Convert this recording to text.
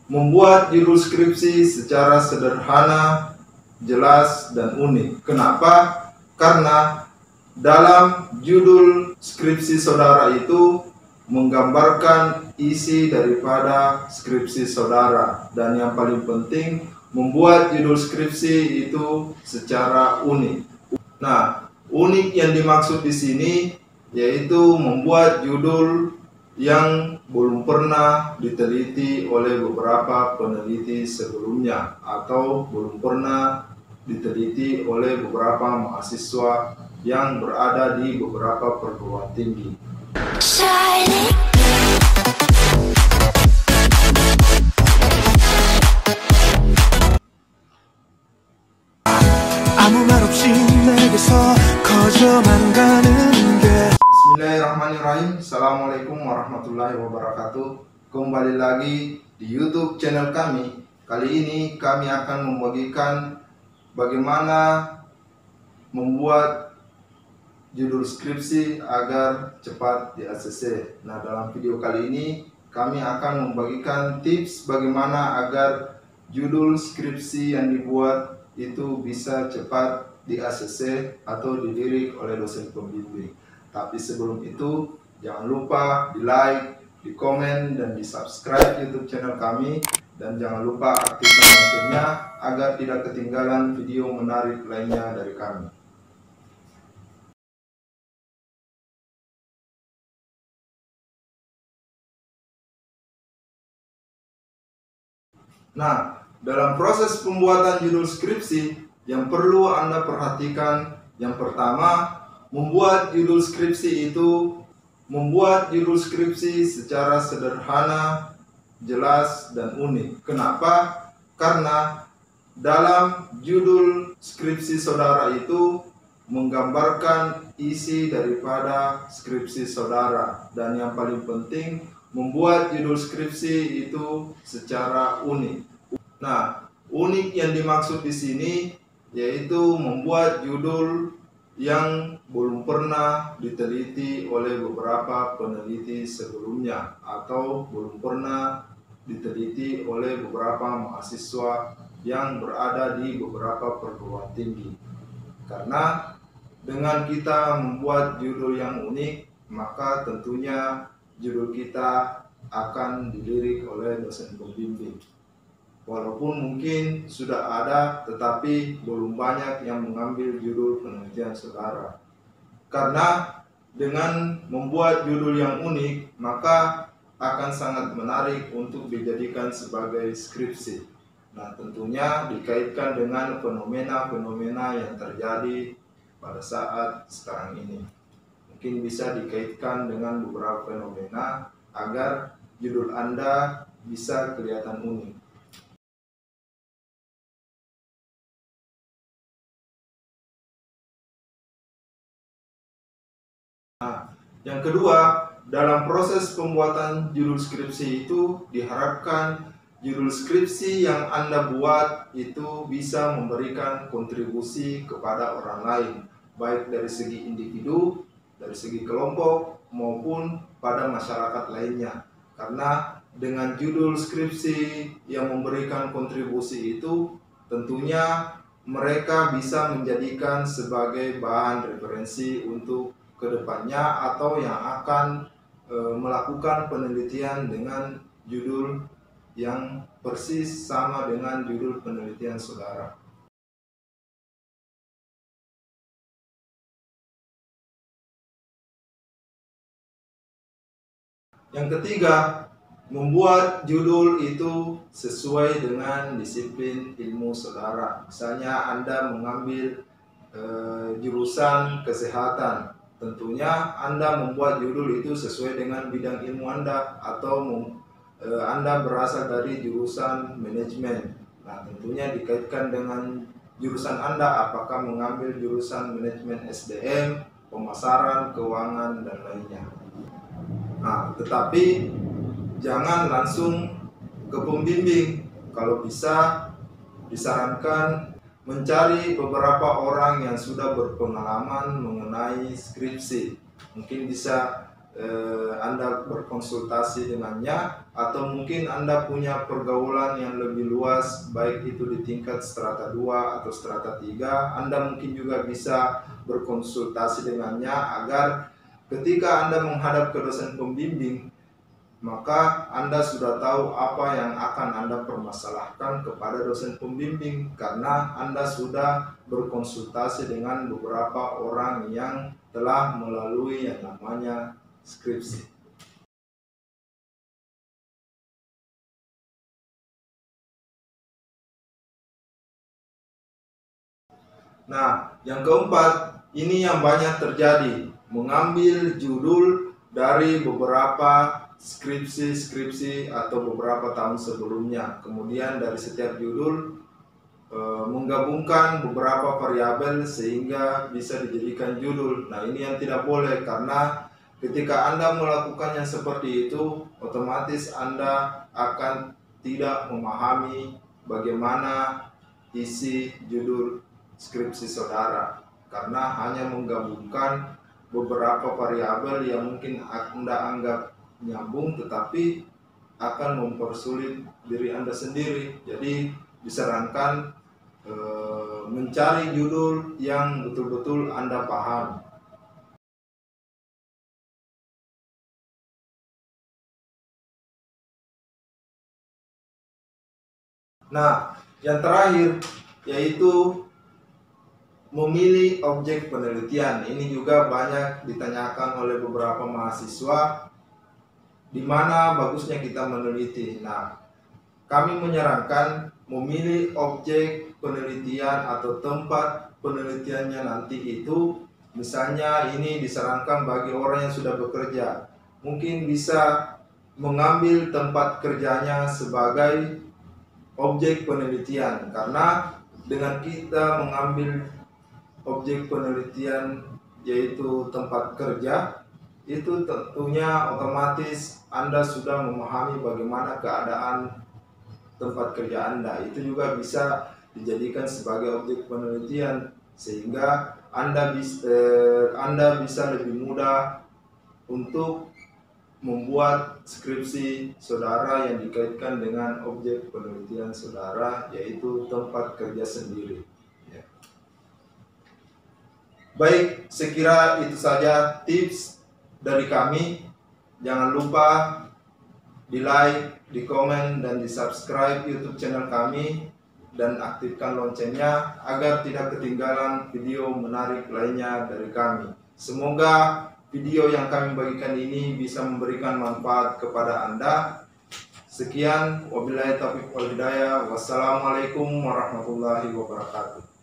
membuat judul skripsi secara sederhana, jelas, dan unik. Kenapa? Karena dalam judul skripsi saudara itu menggambarkan isi daripada skripsi saudara, dan yang paling penting membuat judul skripsi itu secara unik. Nah, unik yang dimaksud di sini yaitu membuat judul yang belum pernah diteliti oleh beberapa peneliti sebelumnya atau belum pernah diteliti oleh beberapa mahasiswa yang berada di beberapa perguruan tinggi. Bismillahirrahmanirrahim. Assalamualaikum warahmatullahi wabarakatuh. Kembali lagi di YouTube channel kami. Kali ini kami akan membagikan bagaimana membuat judul skripsi agar cepat di ACC. Nah, dalam video kali ini kami akan membagikan tips bagaimana agar judul skripsi yang dibuat itu bisa cepat di ACC atau dilirik oleh dosen pembimbing. Tapi sebelum itu, jangan lupa di like, di komen, dan di subscribe YouTube channel kami. Dan jangan lupa aktifkan loncengnya agar tidak ketinggalan video menarik lainnya dari kami. Nah, dalam proses pembuatan judul skripsi yang perlu Anda perhatikan, yang pertama, membuat judul skripsi secara sederhana, jelas, dan unik. Kenapa? Karena dalam judul skripsi saudara itu menggambarkan isi daripada skripsi saudara, dan yang paling penting membuat judul skripsi itu secara unik. Nah, unik yang dimaksud di sini yaitu membuat judul yang belum pernah diteliti oleh beberapa peneliti sebelumnya atau belum pernah diteliti oleh beberapa mahasiswa yang berada di beberapa perguruan tinggi. Karena dengan kita membuat judul yang unik, maka tentunya judul kita akan dilirik oleh dosen pembimbing. Walaupun mungkin sudah ada, tetapi belum banyak yang mengambil judul penelitian saudara. Karena dengan membuat judul yang unik, maka akan sangat menarik untuk dijadikan sebagai skripsi. Nah, tentunya dikaitkan dengan fenomena-fenomena yang terjadi pada saat sekarang ini. Mungkin bisa dikaitkan dengan beberapa fenomena agar judul Anda bisa kelihatan unik. Nah, yang kedua, dalam proses pembuatan judul skripsi itu diharapkan judul skripsi yang Anda buat itu bisa memberikan kontribusi kepada orang lain, baik dari segi individu, dari segi kelompok, maupun pada masyarakat lainnya. Karena dengan judul skripsi yang memberikan kontribusi itu, tentunya mereka bisa menjadikan sebagai bahan referensi untuk kedepannya atau yang akan melakukan penelitian dengan judul yang persis sama dengan judul penelitian saudara. Yang ketiga, membuat judul itu sesuai dengan disiplin ilmu saudara. Misalnya Anda mengambil jurusan kesehatan, tentunya Anda membuat judul itu sesuai dengan bidang ilmu Anda, atau Anda berasal dari jurusan manajemen. Nah, tentunya dikaitkan dengan jurusan Anda, apakah mengambil jurusan manajemen SDM, pemasaran, keuangan, dan lainnya. Nah, tetapi jangan langsung ke pembimbing. Kalau bisa, disarankan mencari beberapa orang yang sudah berpengalaman mengenai skripsi. Mungkin bisa Anda berkonsultasi dengannya, atau mungkin Anda punya pergaulan yang lebih luas, baik itu di tingkat strata 2 atau strata 3, Anda mungkin juga bisa berkonsultasi dengannya agar ketika Anda menghadap ke dosen pembimbing, maka Anda sudah tahu apa yang akan Anda permasalahkan kepada dosen pembimbing, karena Anda sudah berkonsultasi dengan beberapa orang yang telah melalui yang namanya skripsi. Nah, yang keempat, ini yang banyak terjadi, mengambil judul dari beberapa skripsi atau beberapa tahun sebelumnya. Kemudian dari setiap judul menggabungkan beberapa variabel sehingga bisa dijadikan judul. Nah, ini yang tidak boleh, karena ketika Anda melakukan yang seperti itu, otomatis Anda akan tidak memahami bagaimana isi judul skripsi saudara, karena hanya menggabungkan beberapa variabel yang mungkin Anda anggap nyambung, tetapi akan mempersulit diri Anda sendiri. Jadi disarankan mencari judul yang betul-betul Anda paham. Nah, yang terakhir yaitu memilih objek penelitian. Ini juga banyak ditanyakan oleh beberapa mahasiswa, di mana bagusnya kita meneliti. Nah, kami menyarankan memilih objek penelitian atau tempat penelitiannya nanti itu, misalnya ini disarankan bagi orang yang sudah bekerja, mungkin bisa mengambil tempat kerjanya sebagai objek penelitian, karena dengan kita mengambil objek penelitian yaitu tempat kerja, itu tentunya otomatis Anda sudah memahami bagaimana keadaan tempat kerja Anda. Itu juga bisa dijadikan sebagai objek penelitian, sehingga Anda bisa lebih mudah untuk membuat skripsi saudara yang dikaitkan dengan objek penelitian saudara, yaitu tempat kerja sendiri. Ya. Baik, sekira itu saja tips dari kami. Jangan lupa di like, di komen, dan di subscribe YouTube channel kami, dan aktifkan loncengnya agar tidak ketinggalan video menarik lainnya dari kami. Semoga video yang kami bagikan ini bisa memberikan manfaat kepada Anda. Sekian, wabillahi taufiq wal hidayah. Wassalamualaikum warahmatullahi wabarakatuh.